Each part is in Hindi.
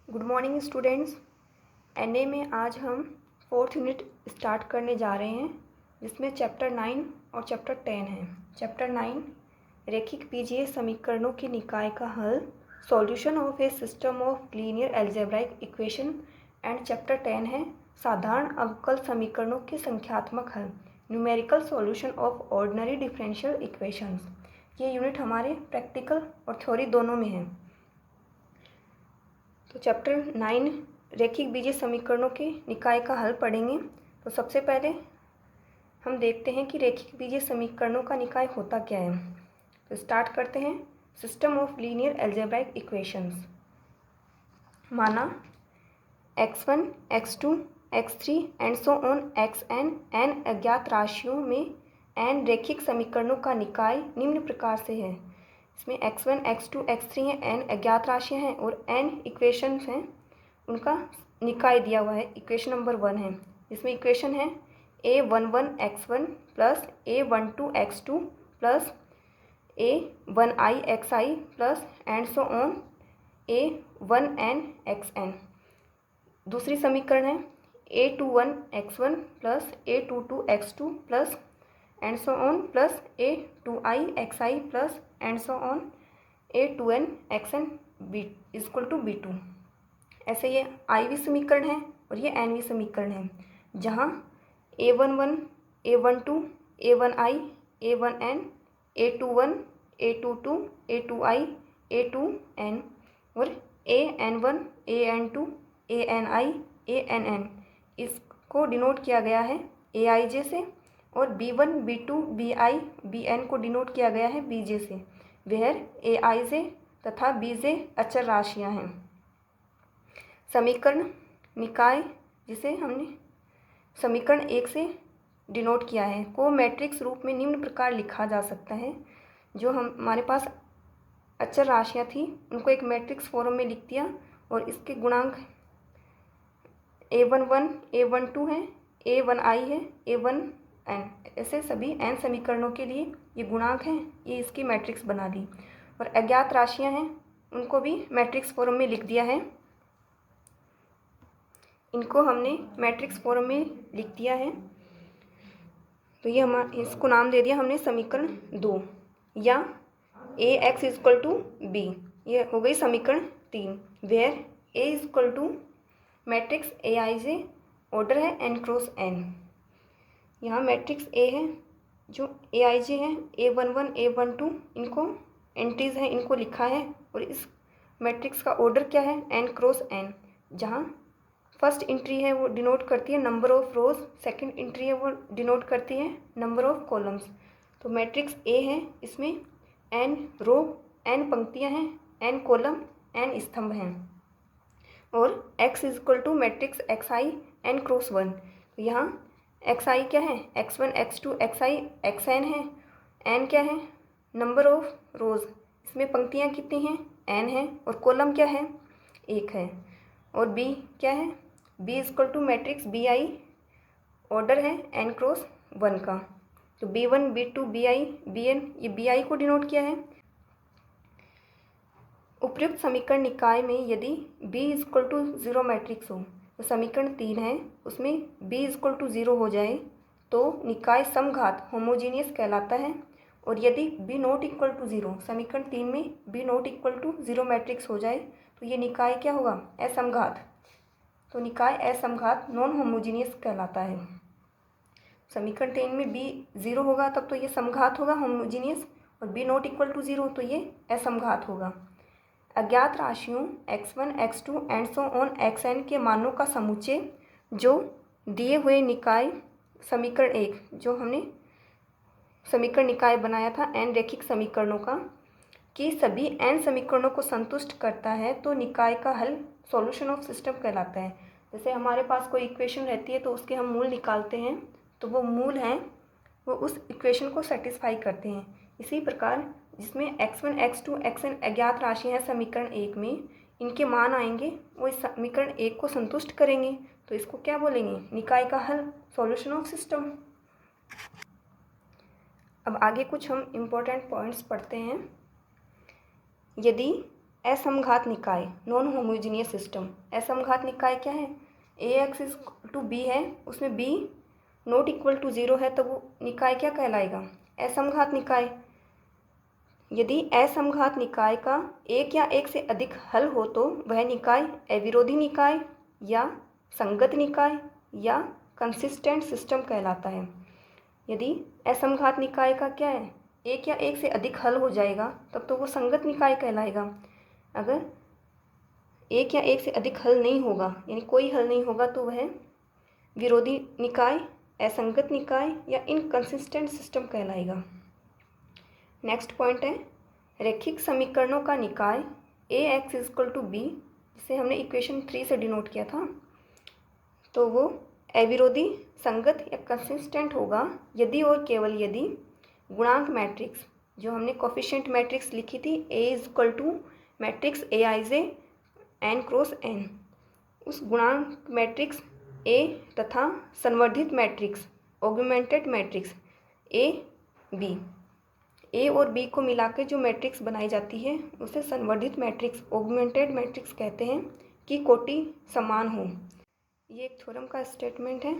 Good morning students. एनए में आज हम 4th यूनिट स्टार्ट करने जा रहे हैं, जिसमें चैप्टर 9 और चैप्टर 10 है। चैप्टर 9 रैखिक बीजीय समीकरणों के निकाय का हल, solution of A system of linear algebraic equation, and chapter 10 है साधारण अवकल समीकरणों के संख्यात्मक हल, numerical solution of ordinary differential equations. ये यूनिट हमारे प्रैक्टिकल और थ्योरी दोनों में है। तो चैप्टर 9 रैखिक बीजीय समीकरणों के निकाय का हल पढ़ेंगे। तो सबसे पहले हम देखते हैं कि रैखिक बीजीय समीकरणों का निकाय होता क्या है। तो स्टार्ट करते हैं। System of linear algebraic equations. माना x1, x2, x3 and so on xn n अज्ञात राशियों में n रैखिक समीकरणों का निकाय निम्न प्रकार से है। इसमें x1, x2, x3 हैं, n अज्ञात राशियाँ हैं और n इक्वेशन हैं, उनका निकाय दिया हुआ है। इक्वेशन नंबर 1 है, इसमें इक्वेशन है a11x1 plus a12x2 plus a1ixi plus and so on a1nxn। दूसरी समीकरण है a21x1 plus a22x2 plus and so on plus a2ixi plus and so on a2nxn equal to b2। ऐसे ये iवी समीकरण है और ये nवी समीकरण है, जहाँ a11, a12, a1i, a1n, a21, a22, a2i, a2n और an1, an2, ani, ann इसको डिनोट किया गया है aij से, और b1, b2, bi, bn को डिनोट किया गया है bj से। वह aij तथा bj अचर राशियां हैं। समीकरण निकाय, जिसे हमने समीकरण 1 से डिनोट किया है, को मैट्रिक्स रूप में निम्न प्रकार लिखा जा सकता है। जो हमारे पास अचर राशियां थी उनको एक मैट्रिक्स फॉर्म में लिख दिया, और इसके गुणांक a11, a12 है, a1i है, a1n, ऐसे सभी n समीकरणों के लिए ये गुणांक हैं, ये इसकी मैट्रिक्स बना दी। और अज्ञात राशियां हैं, उनको भी मैट्रिक्स फॉर्म में लिख दिया है। इनको हमने मैट्रिक्स फॉर्म में लिख दिया है, तो ये इसको नाम दे दिया हमने समीकरण 2, या ax इक्वल टू b। ये हो गई समीकरण 3, where a equal to matrix aij, order है n क्रॉस n। यहाँ मैट्रिक्स A है, जो aij है, a11, a12 इनको एंट्रीज हैं, इनको लिखा है। और इस मैट्रिक्स का ऑर्डर क्या है, n क्रॉस n, जहाँ फर्स्ट एंट्री है वो डिनोट करती है number of rose, second entry है वो डिनोट करती है नंबर ऑफ कॉलम्स। तो मैट्रिक्स A है, इसमें n रो, n पंक्तियाँ हैं, n कॉलम, n स्तंभ हैं। और x equal to matrix xi n cross 1। तो यहाँ xi क्या है, x1, x2, xi xn है, n क्या है, नंबर ऑफ रोज, इसमें पंक्तियाँ कितनी हैं, n है, और कॉलम क्या है, 1 है। और b क्या है, b equal to matrix bi, order है n क्रॉस 1 का। तो b1, b2, bi, bn, ये bi को डिनोट किया है। उपयुक्त समीकरण निकाय में यदि b इक्वल टू 0 मैट्रिक्स हो, तो समीकरण 3 है, उसमें b इक्वल टू 0 हो जाए तो निकाय समघात होमोजीनियस कहलाता है। और यदि b नॉट इक्वल टू 0, समीकरण 3 में b not equal to 0 matrix हो जाए तो ये निकाय क्या होगा, असमघात। तो निकाय असमघात नॉन होमोजीनियस कहलाता है। समीकरण 3 में b 0 होगा तब तो ये समघात होगा होमोजीनियस, और b नॉट इक्वल टू 0 तो ये असमघात होगा। अज्ञात राशियों x1, x2 and so on xn के मानों का समुच्चय जो दिए हुए निकाय समीकरण 1, जो हमने समीकरण निकाय बनाया था n रैखिक समीकरणों का, कि सभी n समीकरणों को संतुष्ट करता है, तो निकाय का हल सॉल्यूशन ऑफ सिस्टम कहलाता है। जैसे हमारे पास कोई इक्वेशन रहती है तो उसके हम मूल निकालते हैं, तो वो मूल हैं वो उस इक्वेशन को सेटिस्फाई करते हैं। इसी प्रकार जिसमें x1, x2, xn अज्ञात राशि हैं समीकरण 1 में, इनके मान आएंगे वो इस समीकरण 1 को संतुष्ट करेंगे, तो इसको क्या बोलेंगे, निकाय का हल, सॉल्यूशन ऑफ सिस्टम। अब आगे कुछ हम इम्पोर्टेंट पॉइंट्स पढ़ते हैं। यदि असमघात निकाय, नॉन होमोजीनियस सिस्टम। असमघात निकाय क्या है, Ax इज टू बी है, उसमें b नॉट इक्वल टू 0 है, तब वो निकाय क्या कहलाएगा, असमघात निकाय। यदि असमघात निकाय का एक या एक से अधिक हल हो तो वह निकाय अविरोधी निकाय या संगत निकाय या कंसिस्टेंट सिस्टम कहलाता है। यदि असमघात निकाय का क्या है, एक या एक से अधिक हल हो जाएगा तब तो वो संगत निकाय कहलाएगा। अगर एक या एक से अधिक हल नहीं होगा, यानी कोई हल नहीं होगा, तो वह विरोधी निकाय, असंगत निकाय या इनकंसिस्टेंट सिस्टम कहलाएगा। नेक्स्ट पॉइंट है रैखिक समीकरणों का निकाय Ax इक्वल टू बी, जिसे हमने इक्वेशन 3 से डिनोट किया था, तो वो अविरोधी, संगत या कंसिस्टेंट होगा यदि और केवल यदि गुणांक मैट्रिक्स, जो हमने कोफिशिएंट मैट्रिक्स लिखी थी, A is equal to matrix Aij n cross n, उस गुणांक मैट्रिक्स A तथा संवर्धित मैट्रिक्स ऑगमेंटेड मैट्रिक्स A और B को मिला के जो मैट्रिक्स बनाई जाती है उसे संवर्धित मैट्रिक्स ऑगमेंटेड मैट्रिक्स कहते हैं, की कोटि समान हो। ये एक थ्योरम का स्टेटमेंट है,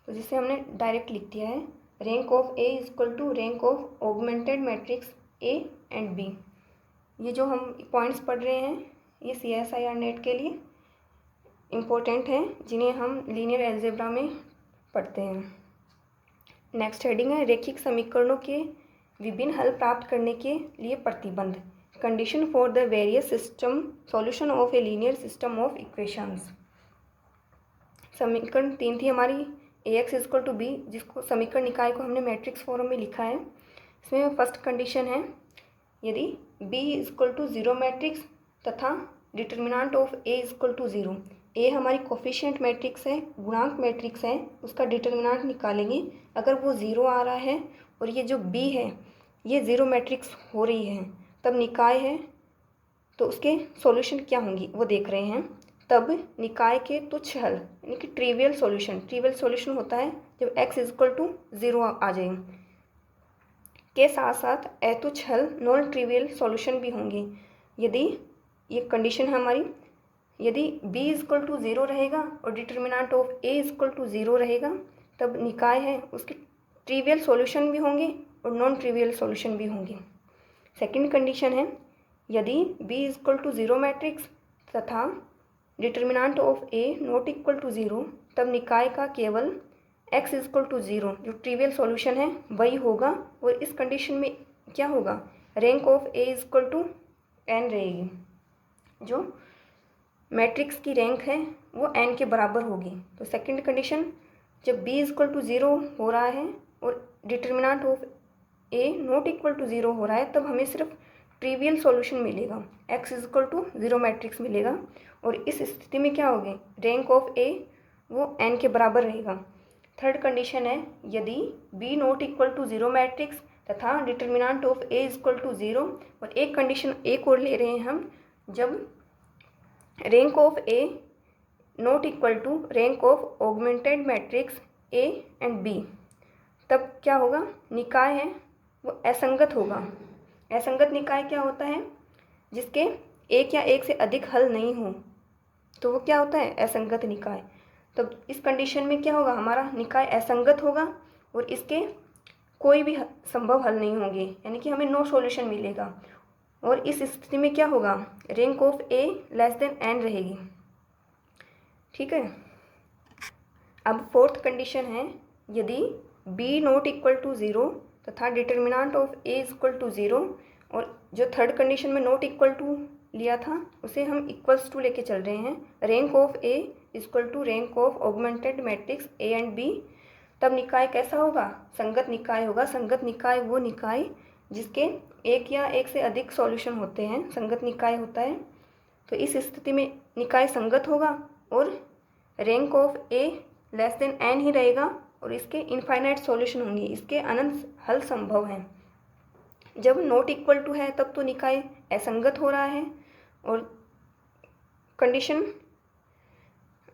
तो जिसे हमने डायरेक्ट लिख दिया है, rank of A is equal to rank of augmented matrix A and B। ये जो हम पॉइंट्स पढ़ रहे हैं ये CSIR नेट के लिए इम्पोर्टेंट हैं, जिन्हें हम लीनियर अलजेब्रा में पढ़ते हैं। नेक्स्ट हेडिंग है रैखिक समीकरणों के विभिन्न हल प्राप्त करने के लिए प्रतिबंध, condition for the various system solution of a linear system of equations. समीकरण 3 थी हमारी, Ax is equal to B, जिसको समीकरण निकाय को हमने मैट्रिक्स फॉर्म में लिखा है। इसमें फर्स्ट कंडीशन है यदि b is equal to 0 matrix तथा determinant of A is equal to 0। A हमारी कोफिशिएंट मैट्रिक्स है, गुणांक मैट्रिक्स है, उसका डिटर्मिनेंट निकालेंगे। अगर वो 0 आ रहा है और ये जो B है ये 0 मैट्रिक्स हो रही है, तब निकाय है, तो उसके सॉल्यूशन क्या होंगी वो देख रहे हैं। तब निकाय के तुच्छ हल, यानी कि ट्रिवियल सॉल्यूशन होता है जब x इज इक्वल टू 0 आ जाए, के साथ साथ अतुच्छ हल नॉन ट्रिवियल सॉल्यूशन भी होंगे। यदि ये कंडीशन है हमारी, यदि b इज इक्वल टू 0 रहेगा और determinant of A is equal to 0 रहेगा, तब निकाय है उसके ट्रिवियल सॉल्यूशन भी होंगे और नॉन ट्रिवियल सॉल्यूशन भी होंगे। सेकंड कंडीशन है यदि b is equal to 0 matrix तथा determinant of A not equal to 0, तब निकाय का केवल x इज इक्वल टू 0 जो ट्रिवियल सॉल्यूशन है वही होगा। और इस कंडीशन में क्या होगा, rank of A is equal to n रहेगी, जो मैट्रिक्स की रैंक है वो n के बराबर होगी। तो सेकंड कंडीशन, जब b इज इक्वल टू 0 हो रहा है और determinant of A not equal to 0 हो रहा है, तब हमें सिर्फ ट्रिवियल सॉल्यूशन मिलेगा, x is equal to 0 matrix मिलेगा। और इस स्थिति में क्या होगी, रैंक ऑफ A वो n के बराबर रहेगा। थर्ड कंडीशन है यदि b not equal to 0 matrix तथा determinant of A is equal to 0, और एक कंडीशन एक और ले रहे हैं हम, जब rank of A not equal to rank of augmented matrix A and B, तब क्या होगा, निकाय है वो असंगत होगा। असंगत निकाय क्या होता है, जिसके एक या एक से अधिक हल नहीं हो, तो वो क्या होता है, असंगत निकाय। तब इस कंडीशन में क्या होगा, हमारा निकाय असंगत होगा और इसके कोई भी संभव हल नहीं होंगे, यानी कि हमें नो सॉल्यूशन मिलेगा। और इस स्थिति में क्या होगा, rank of A less than n रहेगी। ठीक है। अब फोर्थ कंडीशन है यदि b नॉट इक्वल टू 0 तथा determinant of A is equal to 0, और जो थर्ड कंडीशन में नॉट इक्वल टू लिया था उसे हम इक्वल्स टू लेके चल रहे हैं, rank of A is equal to rank of augmented matrix A and B, तब निकाय कैसा होगा, संगत निकाय होगा। संगत निकाय वो निकाय जिसके एक या एक से अधिक सॉल्यूशन होते हैं, संगत निकाय होता है। तो इस स्थिति में निकाय संगत होगा और rank of A less than n ही रहेगा और इसके इनफाइनाइट सॉल्यूशन होंगे, इसके अनंत हल संभव हैं। जब नॉट इक्वल टू है तब तो निकाय असंगत हो रहा है और condition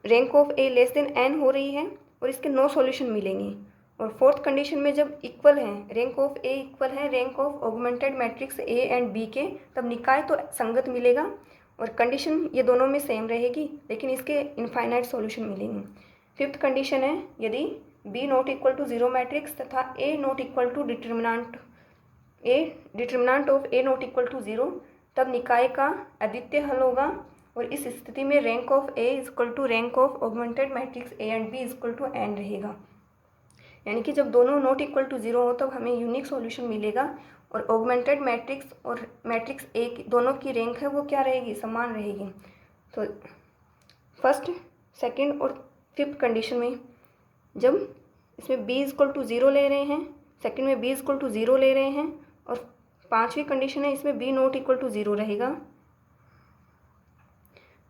rank of A less than n हो रही है और इसके नो सॉल्यूशन मिलेंगे। और फोर्थ कंडीशन में जब इक्वल हैं, रैंक ऑफ ए इक्वल है rank of augmented matrix A and B के, तब निकाय तो संगत मिलेगा और कंडीशन ये दोनों में सेम रहेगी, लेकिन इसके इनफाइनाइट सॉल्यूशन मिलेंगे। फिफ्थ कंडीशन है यदि B not equal to zero matrix तथा A not equal to determinant of A not equal to zero, तब निकाय का अद्वितीय हल होगा और इस स्थिति में rank of A is equal to rank of augmented matrix A and B is equal to N रहेगा। यानी कि जब दोनों नॉट इक्वल टू जीरो हो तब हमें यूनिक सॉल्यूशन मिलेगा और ऑगमेंटेड मैट्रिक्स और मैट्रिक्स ए दोनों की रैंक है वो क्या रहेगी, समान रहेगी। तो फर्स्ट, सेकंड और फिफ्थ कंडीशन में जब इसमें B is equal to zero ले रहे हैं, सेकंड में B is equal to zero ले रहे हैं और पांचवी कंडीशन है इसमें B not equal to zero रहेगा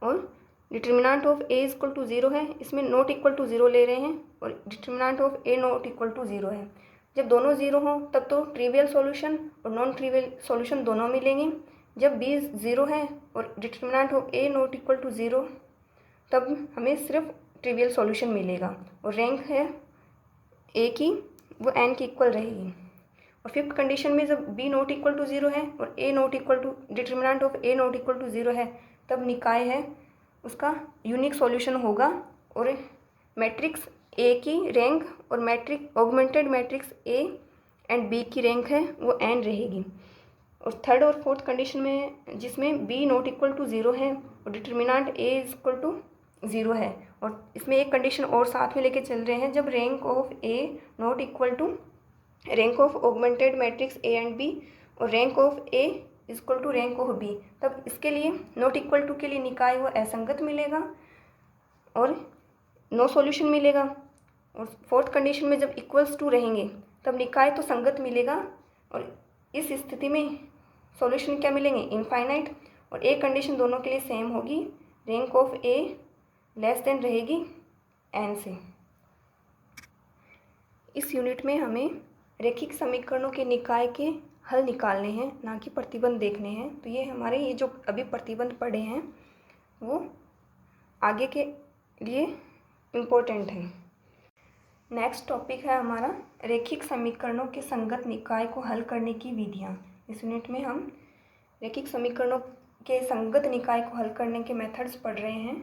और determinant of A is equal to zero है, इसमें नॉट इक्वल टू ज़ीरो ले रहे हैं और determinant of A not equal to zero है। जब दोनों ज़ीरो हों तब तो ट्रिवियल सॉल्यूशन और नॉन ट्रिवियल सॉल्यूशन दोनों मिलेंगे। जब बी ज़ीरो है और determinant of A not equal to zero, तब हमें सिर्फ ट्रिवियल सॉल्यूशन मिलेगा और रैंक है ए की वो एन की इक्वल रहेगी। और फिफ्थ कंडीशन में जब B not equal to zero है और A not equal to determinant of A not equal to zero है, तब निकाय है उसका यूनिक सॉल्यूशन होगा और मैट्रिक्स ए की रैंक और matrix augmented matrix A and B की रैंक है वो एन रहेगी। और थर्ड और फोर्थ कंडीशन में जिसमें B not equal to zero है और determinant A is equal to zero है, और इसमें एक कंडीशन और साथ में लेके चल रहे हैं, जब rank of A not equal to rank of augmented matrix A and B और rank of A is equal to rank of B, तब इसके लिए नॉट इक्वल टू के लिए निकाय वो असंगत मिलेगा और नो सॉल्यूशन मिलेगा। और फोर्थ कंडीशन में जब इक्वल्स टू रहेंगे तब निकाय तो संगत मिलेगा और इस स्थिति में सॉल्यूशन क्या मिलेंगे, इनफाइनाइट। और एक कंडीशन दोनों के लिए सेम होगी, rank of A less than रहेगी एन से। इस यूनिट में हमें रैखिक समीकरणों के निकाय के हल निकालने हैं, ना कि प्रतिबंध देखने हैं। तो ये हमारे ये जो अभी प्रतिबंध पढ़े हैं वो आगे के लिए इम्पोर्टेंट है। नेक्स्ट टॉपिक है हमारा रैखिक समीकरणों के संगत निकाय को हल करने की विधियाँ। इस यूनिट में हम रैखिक समीकरणों के संगत निकाय को हल करने के मेथड्स पढ़ रहे हैं।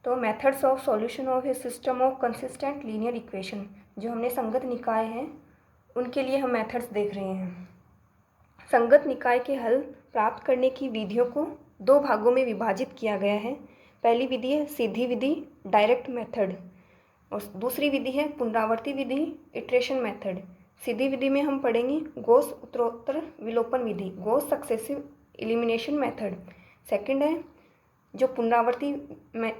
तो methods of solution of A system of consistent linear equation, जो हमने संगत निकाय हैं उनके लिए हम मेथड्स देख रहे हैं। संगत निकाय के हल प्राप्त करने की विधियों को दो भागों में विभाजित किया गया है। पहली विधि है सीधी विधि, डायरेक्ट मेथड, और दूसरी विधि है पुनरावर्ती विधि, इटरेशन मेथड। सीधी विधि में हम पढ़ेंगे गॉस उत्तरोत्तर विलोपन विधि, Gauss successive elimination method. Second है जो पुनरावर्ती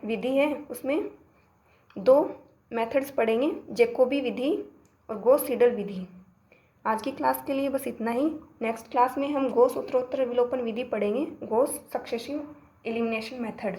विधि है उसमें दो मेथड्स पढ़ेंगे, जैकोबी विधि और गॉस सीडल विधि। आज की क्लास के लिए बस इतना ही। नेक्स्ट क्लास में हम गॉस उत्तरोत्तर विलोपन विधि पढ़ेंगे, गॉस सक्सेसिव एलिमिनेशन मेथड।